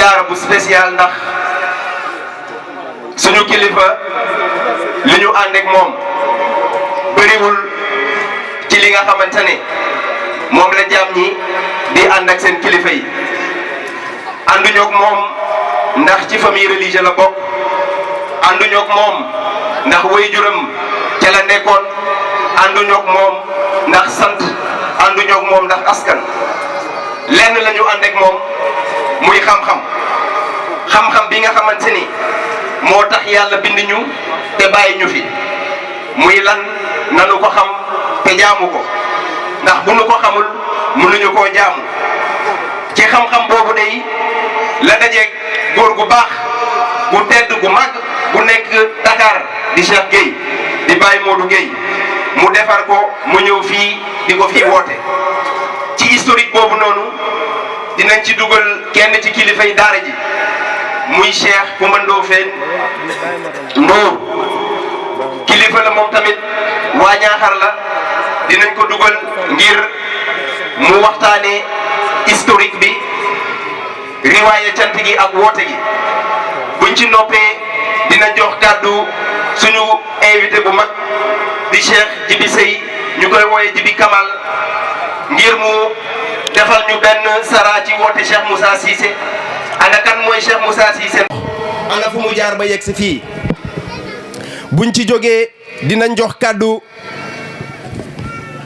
daara bu spécial ndax suñu kilifa li ñu ànd ak moom bëriwul ci li nga xamante ne moom la jaam ñi di ànd ak seen kilifa yi ànduñu ak moom ndax ci famille religieuse la bokk ànduñu ak moom ndax waajuram ca la nekkoon ànduñu ak moom ndax sant ànduñu ak moom ndax askan lenn la ñu ànd ak moom muy xam-xam bi nga xamante ni moo tax yàlla bind ñu te bàyyi ñu fi muy lan nanu ko xam te jaamu ko ndax bu nu ko xamul mënuñu koo jaamu ci xam-xam boobu day la dajeeg góor gu baax gu tedd gu mag gu nekk Dakar di Cheikh Gueye di Baye Modou Gueye mu defar ko mu ñëw fii di ko fii woote ci historique boobu noonu dinañ ci dugal kenn ci kilifay daara ji muy Cheikh Coumba Ndoffène Ndour kilifa la moom tamit waa Ñaaxar la dinañ ko dugal ngir mu waxtaane historique bi riwaaye cant gi ak woote gi buñ ci noppee dina jox kàddu suñu invité bu mag di Cheikh Djibi Seye ñu koy wooye Djibi Kamal ngir mu defal ñu benn sara ci woote Cheikh Moussa Cissé ana kan mooy Cheikh Moussa Cissé ana fu mu jaar ba yegg si fii buñ ci jógee dinañ jox kàddu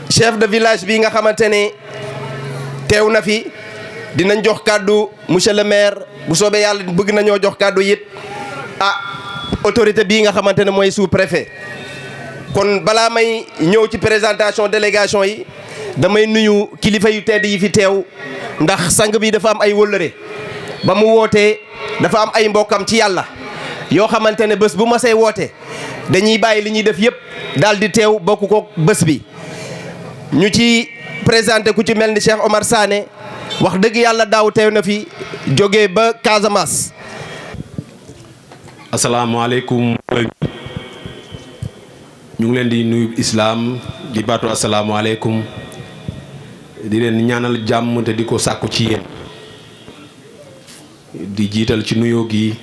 chef de village bi nga xamante ne teew na fi dinañ jox kàddu monsieur le maire bu soobee yàlla bëgg nañoo jox kàddu it autorité bii nga xamante ne mooy sous-préfet kon balaa may ñëw ci présentation délégation yi damay nuyu kilifa yu tedd yi fi teew ndax sang bi dafa am ay wëllëre ba mu wootee dafa am ay mbokkam ci yàlla yoo xamante ne bés bu ma say woote dañuy bàyyi li ñuy def yëpp daal di teew bokk ko bés bi ñu ci présenté ku ci mel ni Cheikh Omar Sané wax dëgg yàlla daaw teew na fi jógee ba Casamance. asalaamaaleykum ñu ngi leen di nuyu islaam di baatu asalaamaaleykum di leen ñaanal jàmm te di ko sàkku ci yéen di jiital ci nuyoo gi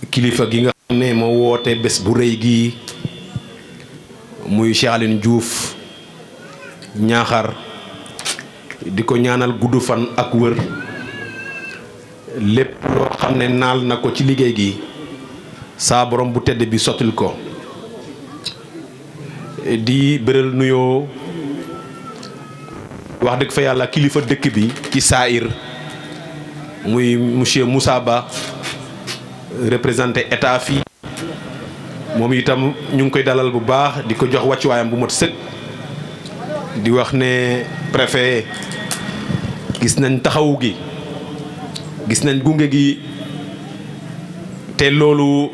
kilifa gi nga xam ne moo woote bés bu rëy gi muy Cheikh Aline Diouf Ñaaxar di ko ñaanal gudd fan ak wër lépp loo xam ne naal na ko ci liggéey gi saa borom bu tedd bi sottil ko di bëral nuyoo wax dëgg fa yàlla kilifa dëkk bi ci saayir muy monsieur Moussa Ba représenté état fii moom itam ñu ngi koy dalal bu baax di ko jox wàccuwaayam bu mat sëkk di wax ne préfet gis nañ taxawu gi gis nañ gunge gi te loolu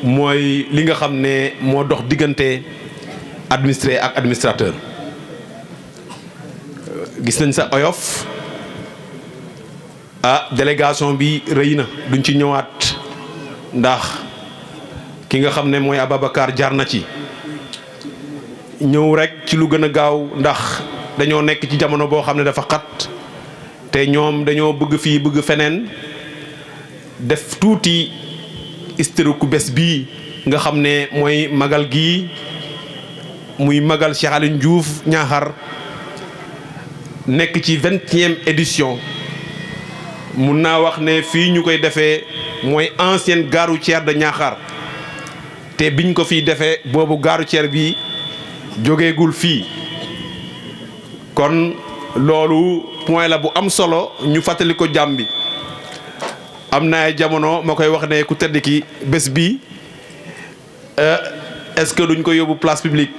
mooy li nga xam ne moo dox diggante administré ak administrateur gis nañ sa oyof délégation bi rëy na duñ ci ñëwaat ndax ki nga xam ne mooy Ababacar jaar na ci ñëw rek ci lu gën a gaaw ndax dañoo nekk ci jamono boo xam ne dafa xat te ñoom dañoo bëgg fii bëgg feneen def tuuti historique bés bii nga xam ne mooy magal gii muy magal Cheikh Aline Diouf Ñaaxar nekk ci 20e édition mun naa wax ne fii ñu koy defee mooy ancienne gare routière de Ñaaxar te biñ ko fiy defee boobu gare routière bi jógeegul fii kon loolu point la bu am solo ñu fàttali ko jàmm bi am na ay jamono ma koy wax ne ku tedd ki bés bi est-ce que duñ ko yóbbu place publique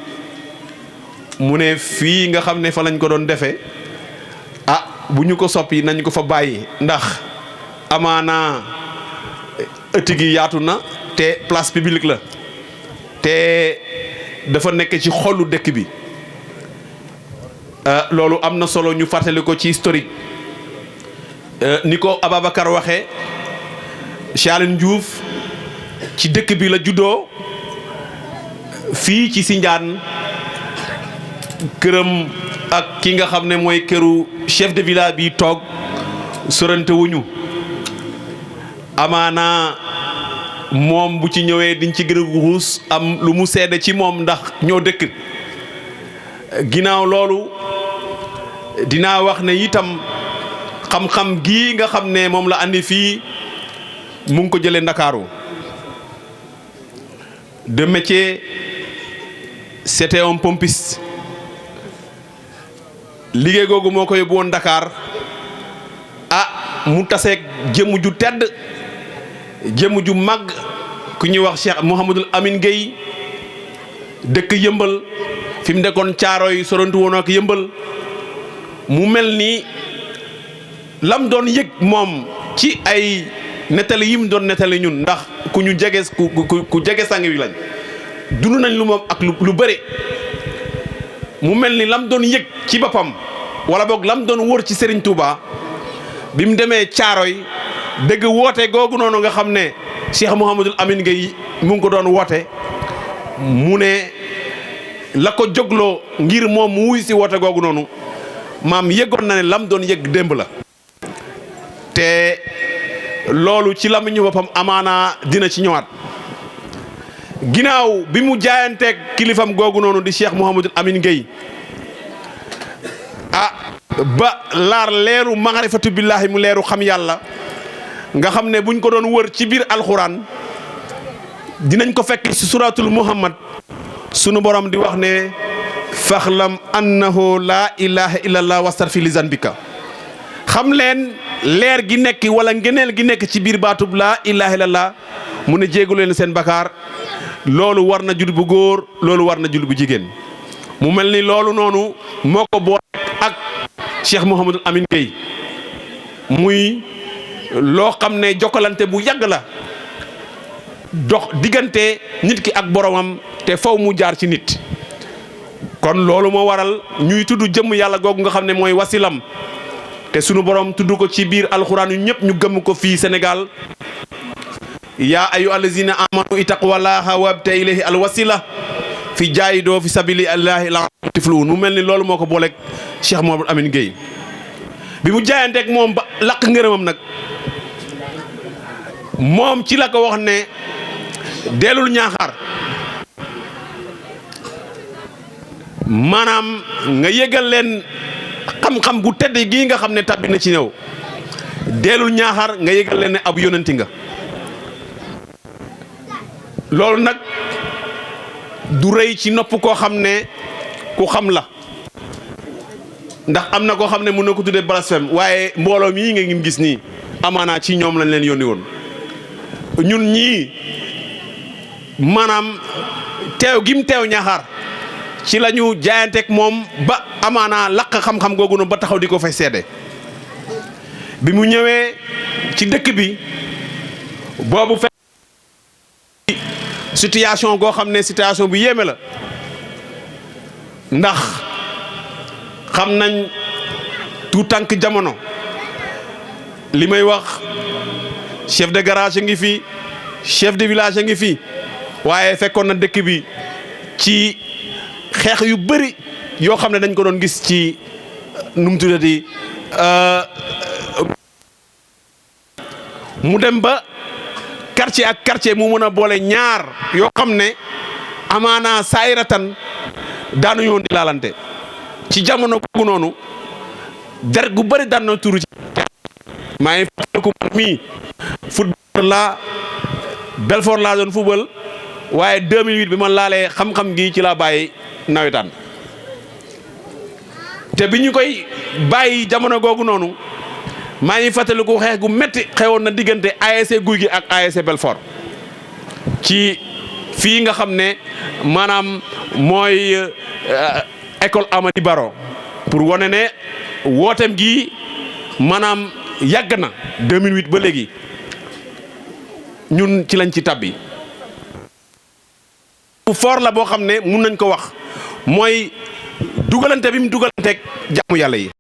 mu ne fii nga xam ne fa lañ ko doon defee bu ñu ko soppi nañ ko fa bàyyi ndax amaana ëtt gi yaatu na te place publique la te dafa nekk ci xolu dëkk bi loolu am na solo ñu fàttali ko ci historique ni ko Ababacar waxee Cheikh Aline Diouf ci dëkk bi la juddoo fii ci Sindiane këram ak ki nga xam ne mooy këru chef de village bi toog sorante wuñu amaana moom bu ci ñëwee diñ ci gën a xuus am lu mu seede ci moom ndax ñoo dëkk ginnaaw loolu dinaa wax ne itam xam-xam gii nga xam ne moom la andi fii mu ngi ko jëlee Ndakaaru de métier c'était un pompiste liggéey googu moo ko yóbbu woon Dakar mu taseeg jëmm ju tedd jëmm ju mag ku ñuy wax Cheikh Mouhamadul Amine Gueye dëkk yëmbal fi mu nekkoon caaro yi sorantu woon ak yëmbal mu mel ni lam doon yëg moom ci ay nettali yi mu doon nettali ñun ndax ku ñu jege ku jege sang wi lañ dund nañ lu moom ak lu bëri mu mel ni lam doon yëg ci boppam wala boog lam doon wër ci Serigne Touba bi mu demee Caaroy dégg woote googu noonu nga xam ne Cheikh Mouhamadul Amine Gueye mu ngi ko doon woote mu ne la ko jógloo ngir moom mu wuy si woote googu noonu maam yëgoon na ne lam doon yëg démb la te loolu ci lamiñu boppam amaana dina ci ñëwaat ginnaaw bi mu jaayanteeg kilifam googu noonu di Cheikh Mouhamadul Amine Gueye ba laar leeru maarifatu billaahi mu leeru xam yàlla nga xam ne buñ ko doon wër ci biir alxuraan dinañ ko fekk ci suratul muhammad sunu borom di wax ne faxlam annahu laa ilaha illallah wastarfi li zanbika xam leen leer gi nekk wala ngeneel gi nekk ci biir baatub laa ilaha illallah mu ne jéegu leen seen bakaar loolu war na jul bu góor loolu war na jul bu jigéen mu mel ni loolu noonu moo ko boole ak Cheikh Mouhamadul Amine Gueye muy loo xam ne jokkalante bu yàgg la dox diggante nit ki ak boromam te faw mu jaar ci nit kon loolu moo waral ñuy tudd jëmm yàlla googu nga xam ne mooy wasilam te sunu borom tudd ko ci biir alxuraan yu ñëpp ñu gëm ko fii Sénégal yaa ayu allazina amanu ittaqullaha wabta ilayhi alwasila fi jaayidoo fi sabili allahi la tifluun mu mel ni loolu moo ko booleeg Cheikh Mouhamadul Amine Gueye bi mu jaayanteeg moom ba laq ngërëmam nag moom ci la ko wax ne dellul ñaaxaar maanaam nga yëgal leen xam-xam bu tedd gii nga xam ne tabbi na ci ñëw dellul ñaaxaar nga yëgal leen ne ab yonenti nga loolu nag du rëy ci nopp koo xam ne ku xam la ndax am na koo xam ne mën na ko tuddee blasphème waaye mbooloo mii nga ngi gis nii amaanaa ci ñoom lañ leen yónni woon ñun ñii maanaam teew gim teew ñaaxaar ci la ñu jaayanteeg moom ba amaanaa laq xam-xam googu noonu ba taxaw di ko fay seede bi mu ñëwee ci dëkk bi boobu fekk situation goo xam ne situation bu yéeme la ndax xam nañ tout tànk jamono li may wax chef de garage a ngi fi chef de village a ngi fi waaye fekkoon na dëkk bi ci xeex yu bëri yoo xam ne dañ ko doon gis ci nu mu tuddati mu dem ba quartier ak quartier mu mën a boole ñaar yoo xam ne amaana saayiratan daanuñu woon di laalante ci jamono googu noonu der gu bëri daan na turu ci maa ngi fàttaliku man mii football laa Belfort laa doon football waaye 2008 bi ma laalee xam-xam gi ci laa bàyyi nawetaan te bi ñu koy bàyyi jamono googu noonu maa ngi fàttaliku xeex gu metti xewoon na diggante ASC Guy gi ak ASC Belfort ci fii nga xam ne maanaam mooy école Amady Baro pour wane ne wooteem gi maanaam yàgg na 2008 ba léegi ñun ci lañ ci tabbi. bu fort la boo xam ne mun nañ ko wax mooy dugalante bi mu dugalanteeg jaamu yàlla yi.